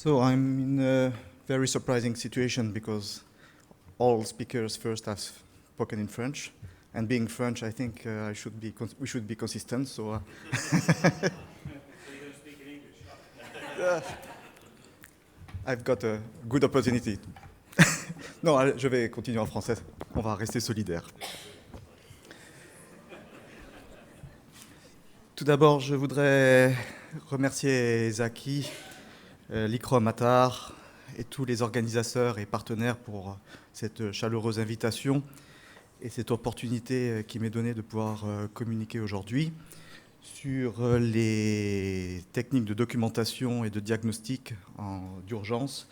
So I'm in a very surprising situation because all speakers first have spoken in French, and being French, I think we should be consistent. So, So you're going to speak in English? I've got a good opportunity. Non, je vais continuer en français. On va rester solidaire. Tout d'abord, je voudrais remercier Zaki, l'ICROM Atar et tous les organisateurs et partenaires pour cette chaleureuse invitation et cette opportunité qui m'est donnée de pouvoir communiquer aujourd'hui sur les techniques de documentation et de diagnostic d'urgence,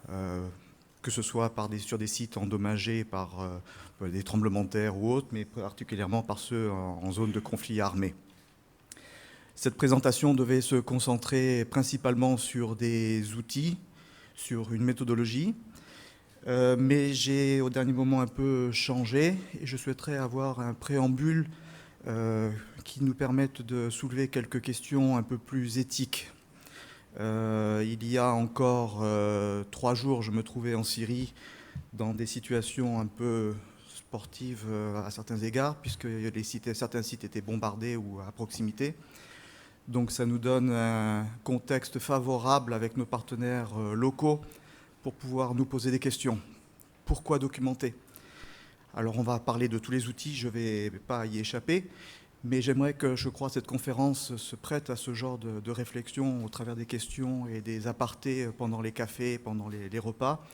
que ce soit sur des sites endommagés par des tremblements de terre ou autres, mais particulièrement par ceux en zone de conflit armé. Cette présentation devait se concentrer principalement sur des outils, sur une méthodologie, mais j'ai au dernier moment un peu changé et je souhaiterais avoir un préambule qui nous permette de soulever quelques questions un peu plus éthiques. Il y a encore 3 jours, je me trouvais en Syrie dans des situations un peu sportives à certains égards, puisque certains sites étaient bombardés ou à proximité. Donc ça nous donne un contexte favorable avec nos partenaires locaux pour pouvoir nous poser des questions. Pourquoi documenter ? Alors on va parler de tous les outils, je ne vais pas y échapper, mais j'aimerais que, je crois, cette conférence se prête à ce genre de réflexion au travers des questions et des apartés pendant les cafés, pendant les repas,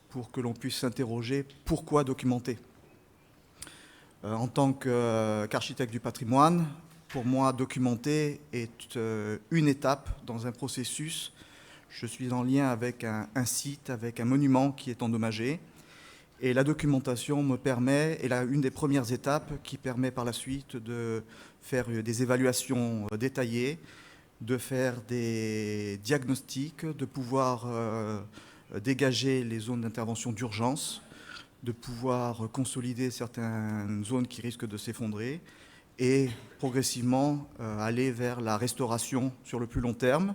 pour que l'on puisse s'interroger pourquoi documenter. En tant qu'architecte du patrimoine, pour moi, documenter est une étape dans un processus. Je suis en lien avec un site, avec un monument qui est endommagé. Et la documentation me permet, et là, une des premières étapes qui permet par la suite de faire des évaluations détaillées, de faire des diagnostics, de pouvoir dégager les zones d'intervention d'urgence, de pouvoir consolider certaines zones qui risquent de s'effondrer, et progressivement aller vers la restauration sur le plus long terme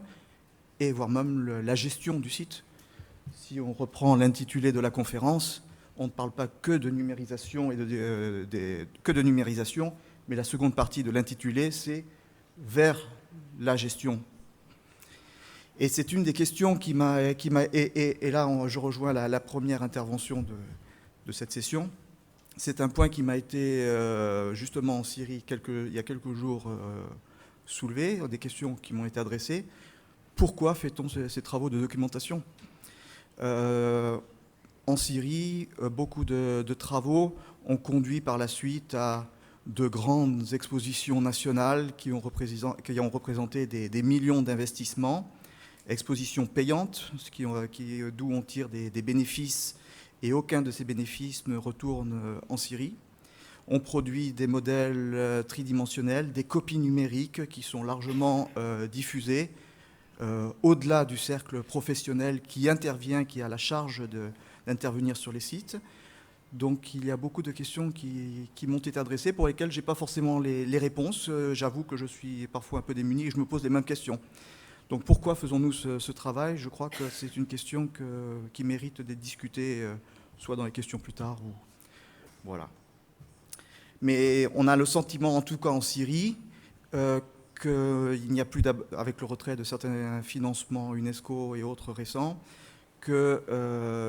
et voire même la gestion du site. Si on reprend l'intitulé de la conférence, on ne parle pas que de numérisation, mais la seconde partie de l'intitulé, c'est vers la gestion. Et c'est une des questions qui m'a... Et là, je rejoins la première intervention de cette session. C'est un point qui m'a été, justement en Syrie, il y a quelques jours, soulevé, des questions qui m'ont été adressées. Pourquoi fait-on ces travaux de documentation ? En Syrie, beaucoup de travaux ont conduit par la suite à de grandes expositions nationales qui ont représenté des millions d'investissements, expositions payantes, d'où on tire des bénéfices, et aucun de ces bénéfices ne retourne en Syrie. On produit des modèles tridimensionnels, des copies numériques qui sont largement diffusées au-delà du cercle professionnel qui intervient, qui a la charge d'intervenir sur les sites. Donc il y a beaucoup de questions qui m'ont été adressées pour lesquelles je n'ai pas forcément les réponses. J'avoue que je suis parfois un peu démuni et je me pose les mêmes questions. Donc pourquoi faisons-nous ce travail ? Je crois que c'est une question qui mérite d'être discutée, soit dans les questions plus tard ou... Voilà. Mais on a le sentiment, en tout cas en Syrie, qu'il n'y a plus, avec le retrait de certains financements UNESCO et autres récents, que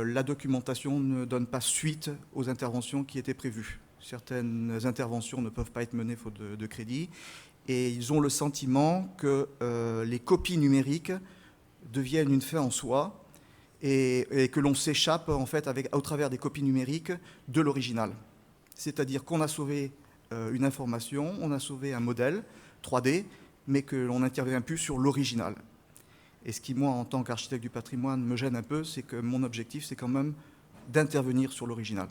la documentation ne donne pas suite aux interventions qui étaient prévues. Certaines interventions ne peuvent pas être menées faute de crédit. Et ils ont le sentiment que les copies numériques deviennent une fin en soi et que l'on s'échappe en fait au travers des copies numériques de l'original. C'est-à-dire qu'on a sauvé une information, on a sauvé un modèle 3D, mais que l'on n'intervient plus sur l'original. Et ce qui, moi, en tant qu'architecte du patrimoine, me gêne un peu, c'est que mon objectif, c'est quand même d'intervenir sur l'original.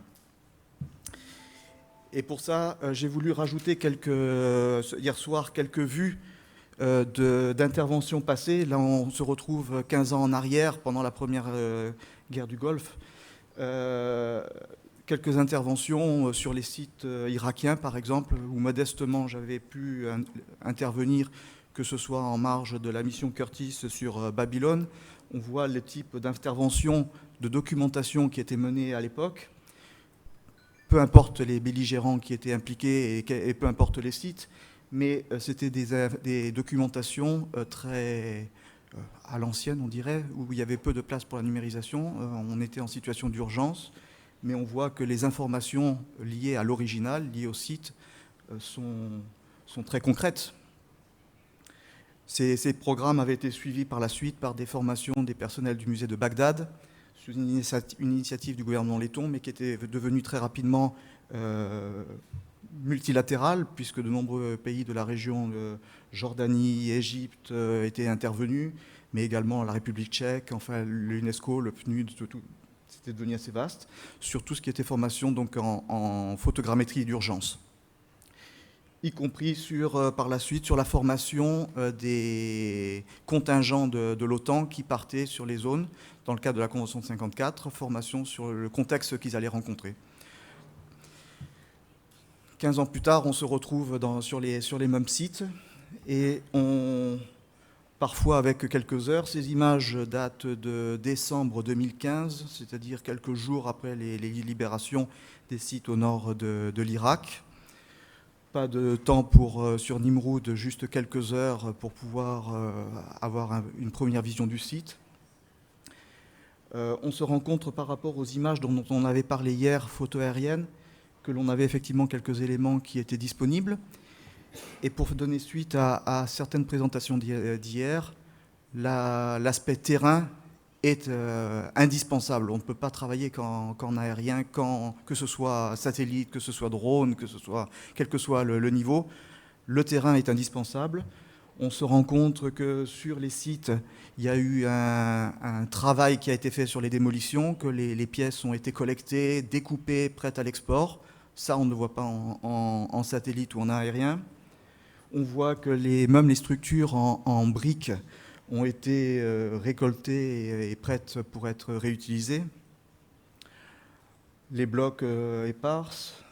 Et pour ça, j'ai voulu rajouter hier soir quelques vues d'interventions passées. Là, on se retrouve 15 ans en arrière, pendant la première guerre du Golfe. Quelques interventions sur les sites irakiens, par exemple, où modestement j'avais pu intervenir, que ce soit en marge de la mission Curtis sur Babylone, On voit le type d'intervention, de documentation qui était menée à l'époque. Peu importe les belligérants qui étaient impliqués et peu importe les sites, mais c'était des documentations très à l'ancienne, on dirait, où il y avait peu de place pour la numérisation. On était en situation d'urgence, mais on voit que les informations liées à l'original, liées au site, sont très concrètes. Ces programmes avaient été suivis par la suite par des formations des personnels du musée de Bagdad, sous une initiative du gouvernement letton, mais qui était devenue très rapidement multilatérale, puisque de nombreux pays de la région, Jordanie, Égypte, étaient intervenus, mais également la République tchèque, enfin l'UNESCO, le PNUD, tout, c'était devenu assez vaste, sur tout ce qui était formation donc, en photogrammétrie d'urgence, y compris par la suite sur la formation des contingents de l'OTAN qui partaient sur les zones, dans le cadre de la Convention de 54, formation sur le contexte qu'ils allaient rencontrer. 15 ans plus tard, on se retrouve sur les mêmes sites et parfois avec quelques heures. Ces images datent de décembre 2015, c'est-à-dire quelques jours après les libérations des sites au nord de l'Irak. Pas de temps sur Nimroud, juste quelques heures pour pouvoir avoir une première vision du site. On se rencontre par rapport aux images dont on avait parlé hier, photos aériennes, que l'on avait effectivement quelques éléments qui étaient disponibles. Et pour donner suite à certaines présentations d'hier, l'aspect terrain est indispensable. On ne peut pas travailler qu'en aérien, que ce soit satellite, que ce soit drone, quel que soit le niveau. Le terrain est indispensable. On se rend compte que sur les sites, il y a eu un travail qui a été fait sur les démolitions, que les pièces ont été collectées, découpées, prêtes à l'export. Ça, on ne le voit pas en satellite ou en aérien. On voit que même les structures en briques ont été récoltées et prêtes pour être réutilisées. Les blocs éparses.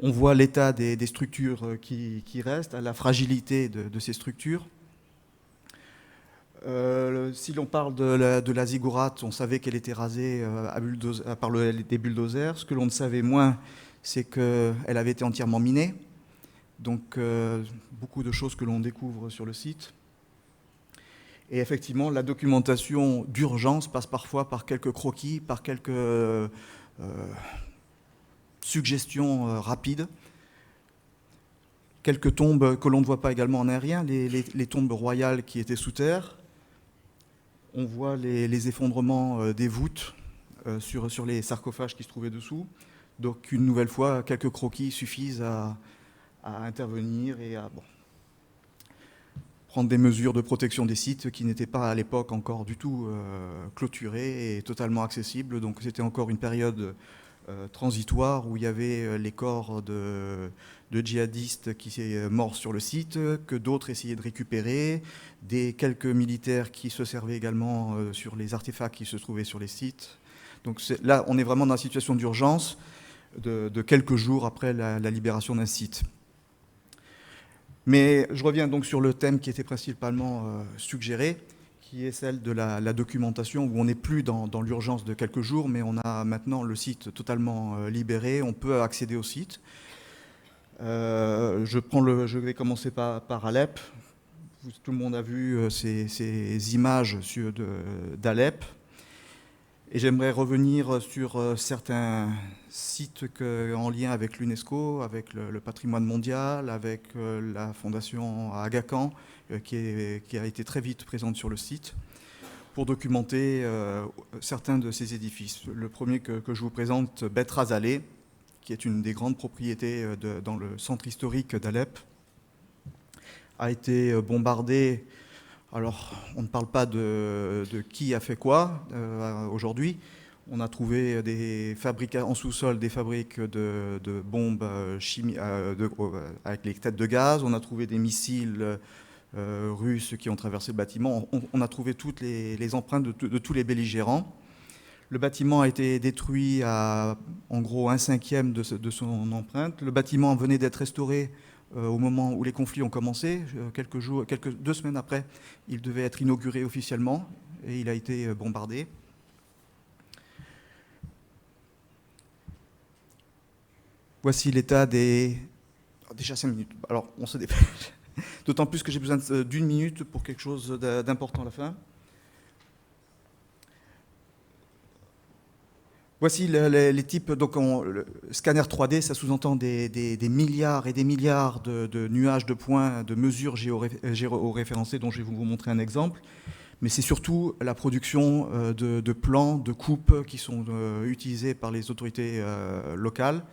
On voit l'état des structures qui restent, la fragilité de ces structures. Si l'on parle de la ziggourate, on savait qu'elle était rasée par des bulldozers. Ce que l'on ne savait moins, c'est qu'elle avait été entièrement minée. Donc, beaucoup de choses que l'on découvre sur le site. Et effectivement, la documentation d'urgence passe parfois par quelques croquis, par quelques suggestions rapides. Quelques tombes que l'on ne voit pas également en aérien, les tombes royales qui étaient sous terre. On voit les effondrements des voûtes sur les sarcophages qui se trouvaient dessous. Donc, une nouvelle fois, quelques croquis suffisent à intervenir et à prendre des mesures de protection des sites qui n'étaient pas à l'époque encore du tout clôturés et totalement accessibles. Donc, c'était encore une période transitoire où il y avait les corps de djihadistes qui sont morts sur le site, que d'autres essayaient de récupérer, quelques militaires qui se servaient également sur les artefacts qui se trouvaient sur les sites. Donc là, on est vraiment dans la situation d'urgence de quelques jours après la libération d'un site. Mais je reviens donc sur le thème qui était principalement suggéré, qui est celle de la documentation, où on n'est plus dans l'urgence de quelques jours, mais on a maintenant le site totalement libéré, on peut accéder au site. Je vais commencer par Alep. Tout le monde a vu ces images d'Alep. Et j'aimerais revenir sur certains sites en lien avec l'UNESCO, avec le patrimoine mondial, avec la fondation à Aga Khan, qui a été très vite présente sur le site, pour documenter certains de ces édifices. Le premier que je vous présente, Bet Razaleh, qui est une des grandes propriétés dans le centre historique d'Alep, a été bombardé. Alors, on ne parle pas de qui a fait quoi aujourd'hui. On a trouvé en sous-sol des fabriques de bombes chimiques avec les têtes de gaz. On a trouvé des missiles russes qui ont traversé le bâtiment. On a trouvé toutes les empreintes de tous les belligérants. Le bâtiment a été détruit à en gros 1/5 de son empreinte. Le bâtiment venait d'être restauré au moment où les conflits ont commencé. 2 semaines après, il devait être inauguré officiellement et il a été bombardé. Voici l'état des... Déjà 5 minutes. Alors, on se dépêche. D'autant plus que j'ai besoin d'1 minute pour quelque chose d'important à la fin. Voici les types. Donc, le scanner 3D, ça sous-entend des milliards et des milliards de nuages de points, de mesures géoréférencées, dont je vais vous montrer un exemple. Mais c'est surtout la production de plans, de coupes qui sont utilisés par les autorités locales,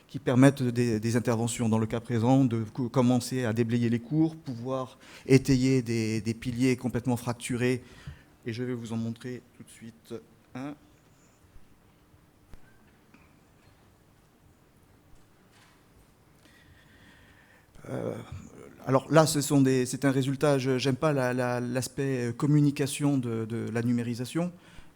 qui permettent des interventions. Dans le cas présent, de commencer à déblayer les cours, pouvoir étayer des piliers complètement fracturés. Et je vais vous en montrer tout de suite un. Alors là, c'est un résultat, j'aime pas l'aspect communication de la numérisation,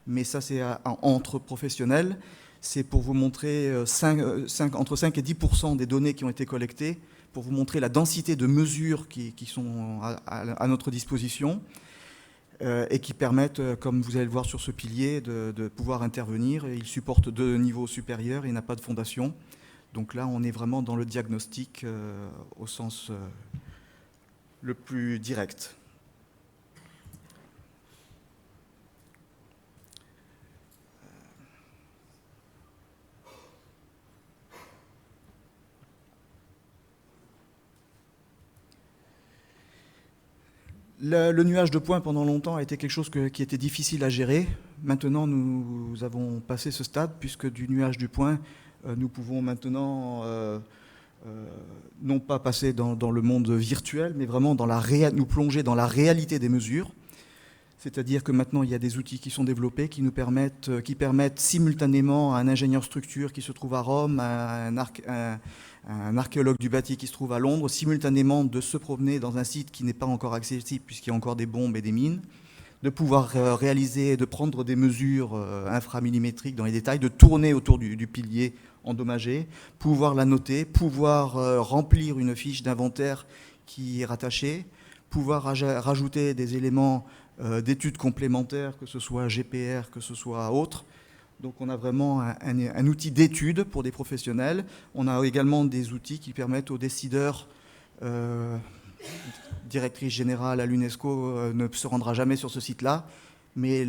mais ça c'est entre professionnels. C'est pour vous montrer entre 5 et 10% des données qui ont été collectées, pour vous montrer la densité de mesures qui sont à notre disposition et qui permettent, comme vous allez le voir sur ce pilier, de pouvoir intervenir. Il supporte 2 niveaux supérieurs et n'a pas de fondation. Donc là, on est vraiment dans le diagnostic au sens le plus direct. Le nuage de points pendant longtemps a été quelque chose qui était difficile à gérer. Maintenant, nous avons passé ce stade, puisque du nuage du point, nous pouvons maintenant non pas passer dans le monde virtuel, mais vraiment nous plonger dans la réalité des mesures. C'est-à-dire que maintenant, il y a des outils qui sont développés qui permettent simultanément à un ingénieur structure qui se trouve à Rome, à un archéologue du bâti qui se trouve à Londres, simultanément de se promener dans un site qui n'est pas encore accessible puisqu'il y a encore des bombes et des mines, de pouvoir réaliser, de prendre des mesures inframillimétriques dans les détails, de tourner autour du pilier endommagé, pouvoir la noter, pouvoir remplir une fiche d'inventaire qui est rattachée, pouvoir rajouter des éléments d'études complémentaires, que ce soit GPR, que ce soit autre. Donc on a vraiment un outil d'étude pour des professionnels. On a également des outils qui permettent aux décideurs, directrice générale à l'UNESCO ne se rendra jamais sur ce site-là, mais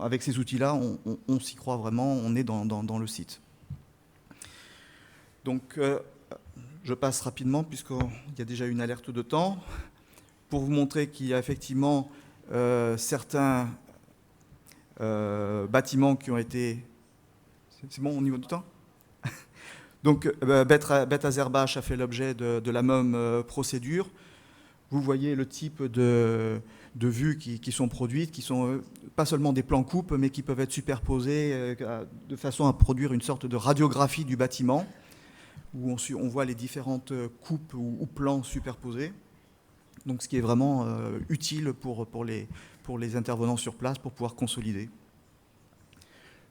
avec ces outils-là, on s'y croit vraiment, on est dans le site. Donc je passe rapidement puisqu'il y a déjà une alerte de temps, pour vous montrer qu'il y a effectivement certains bâtiments qui ont été... C'est bon au niveau du temps? Donc Bet Azerbach a fait l'objet de la même procédure. Vous voyez le type de vues qui sont produites, qui sont pas seulement des plans coupes, mais qui peuvent être superposés de façon à produire une sorte de radiographie du bâtiment, où on voit les différentes coupes ou plans superposés. Donc ce qui est vraiment utile pour les intervenants sur place pour pouvoir consolider.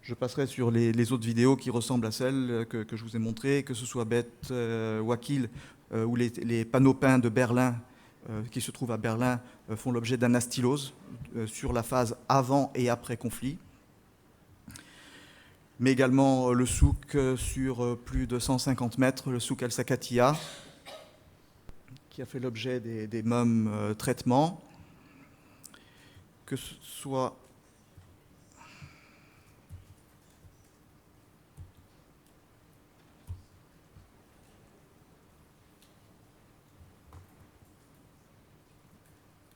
Je passerai sur les autres vidéos qui ressemblent à celles que je vous ai montrées, que ce soit Bet Wakil ou les panneaux peints de Berlin qui se trouvent à Berlin font l'objet d'anastylose sur la phase avant et après conflit. Mais également le souk sur plus de 150 mètres, le souk Al-Sakatia, qui a fait l'objet des mêmes traitements, que ce soit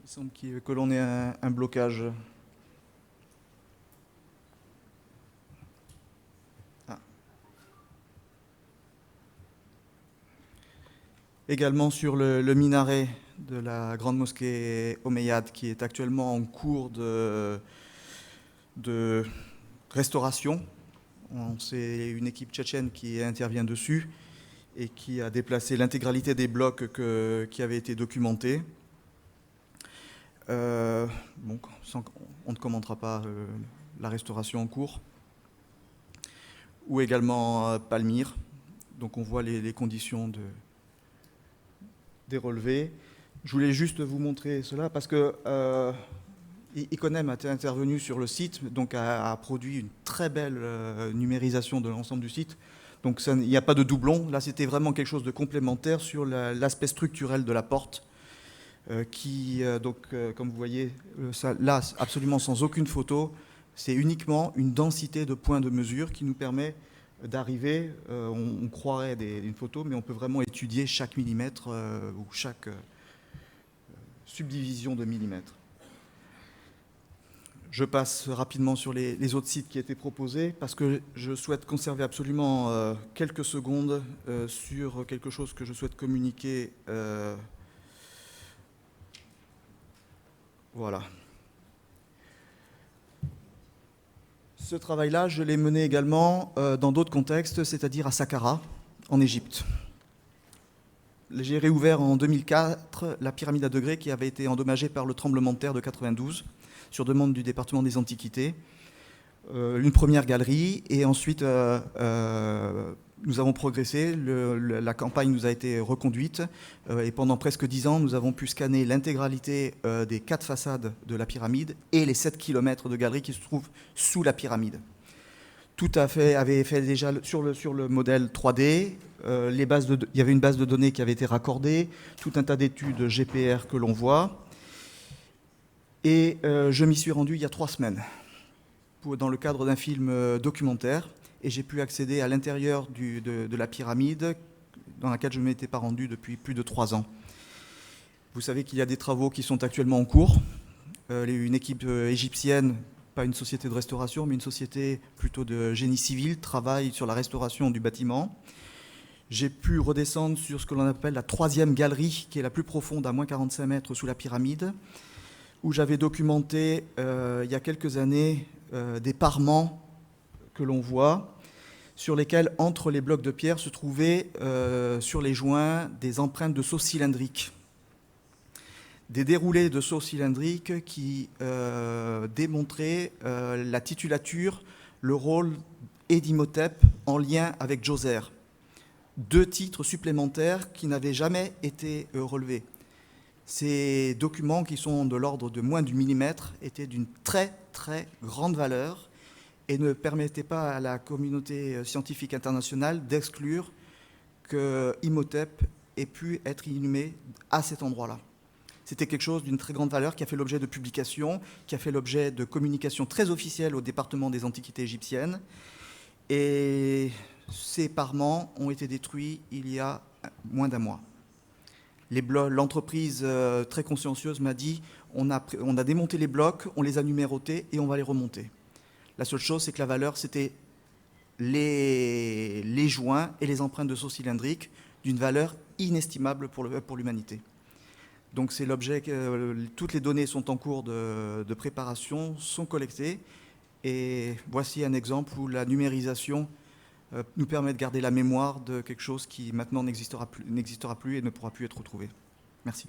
il semble que l'on ait un blocage. Également sur le minaret de la grande mosquée Omeyyade, qui est actuellement en cours de restauration. C'est une équipe tchétchène qui intervient dessus et qui a déplacé l'intégralité des blocs qui avaient été documentés. Bon, on ne commentera pas la restauration en cours. Ou également Palmyre. Donc on voit les conditions des relevés. Je voulais juste vous montrer cela parce que Iconem a été intervenu sur le site, donc a produit une très belle numérisation de l'ensemble du site. Donc il n'y a pas de doublon. Là, c'était vraiment quelque chose de complémentaire sur l'aspect structurel de la porte, comme vous voyez, là, absolument sans aucune photo, c'est uniquement une densité de points de mesure qui nous permet d'arriver, on croirait une photo, mais on peut vraiment étudier chaque millimètre ou chaque subdivision de millimètre. Je passe rapidement sur les autres sites qui étaient proposés parce que je souhaite conserver absolument quelques secondes sur quelque chose que je souhaite communiquer. Voilà. Ce travail-là, je l'ai mené également dans d'autres contextes, c'est-à-dire à Saqqara, en Égypte. J'ai réouvert en 2004 la pyramide à degrés qui avait été endommagée par le tremblement de terre de 92, sur demande du département des Antiquités. Une première galerie, et ensuite nous avons progressé, la campagne nous a été reconduite, et pendant presque 10 ans, nous avons pu scanner l'intégralité des 4 façades de la pyramide et les 7 km de galeries qui se trouvent sous la pyramide. Tout avait fait déjà sur le modèle 3D, il y avait une base de données qui avait été raccordée, tout un tas d'études GPR que l'on voit, et je m'y suis rendu il y a 3 semaines, dans le cadre d'un film documentaire, et j'ai pu accéder à l'intérieur de la pyramide, dans laquelle je ne m'étais pas rendu depuis plus de 3 ans. Vous savez qu'il y a des travaux qui sont actuellement en cours. Une équipe égyptienne, pas une société de restauration, mais une société plutôt de génie civil, travaille sur la restauration du bâtiment. J'ai pu redescendre sur ce que l'on appelle la 3e galerie, qui est la plus profonde, à moins 45 mètres sous la pyramide, où j'avais documenté il y a quelques années des parements que l'on voit, sur lesquels, entre les blocs de pierre, se trouvaient sur les joints des empreintes de sauts cylindriques. Des déroulés de sauts cylindriques qui démontraient la titulature, le rôle d'Imhotep en lien avec Djoser. 2 titres supplémentaires qui n'avaient jamais été relevés. Ces documents, qui sont de l'ordre de moins du millimètre, étaient d'une très très grande valeur et ne permettaient pas à la communauté scientifique internationale d'exclure que Imhotep ait pu être inhumé à cet endroit-là. C'était quelque chose d'une très grande valeur qui a fait l'objet de publications, qui a fait l'objet de communications très officielles au département des Antiquités égyptiennes. Et ces parements ont été détruits il y a moins d'1 mois. L'entreprise très consciencieuse m'a dit on a démonté les blocs, on les a numérotés et on va les remonter. La seule chose, c'est que la valeur, c'était les joints et les empreintes de sauts cylindriques d'une valeur inestimable pour l'humanité. Donc c'est l'objet que toutes les données sont en cours de préparation, sont collectées, et voici un exemple où la numérisation nous permet de garder la mémoire de quelque chose qui maintenant n'existera plus et ne pourra plus être retrouvé. Merci.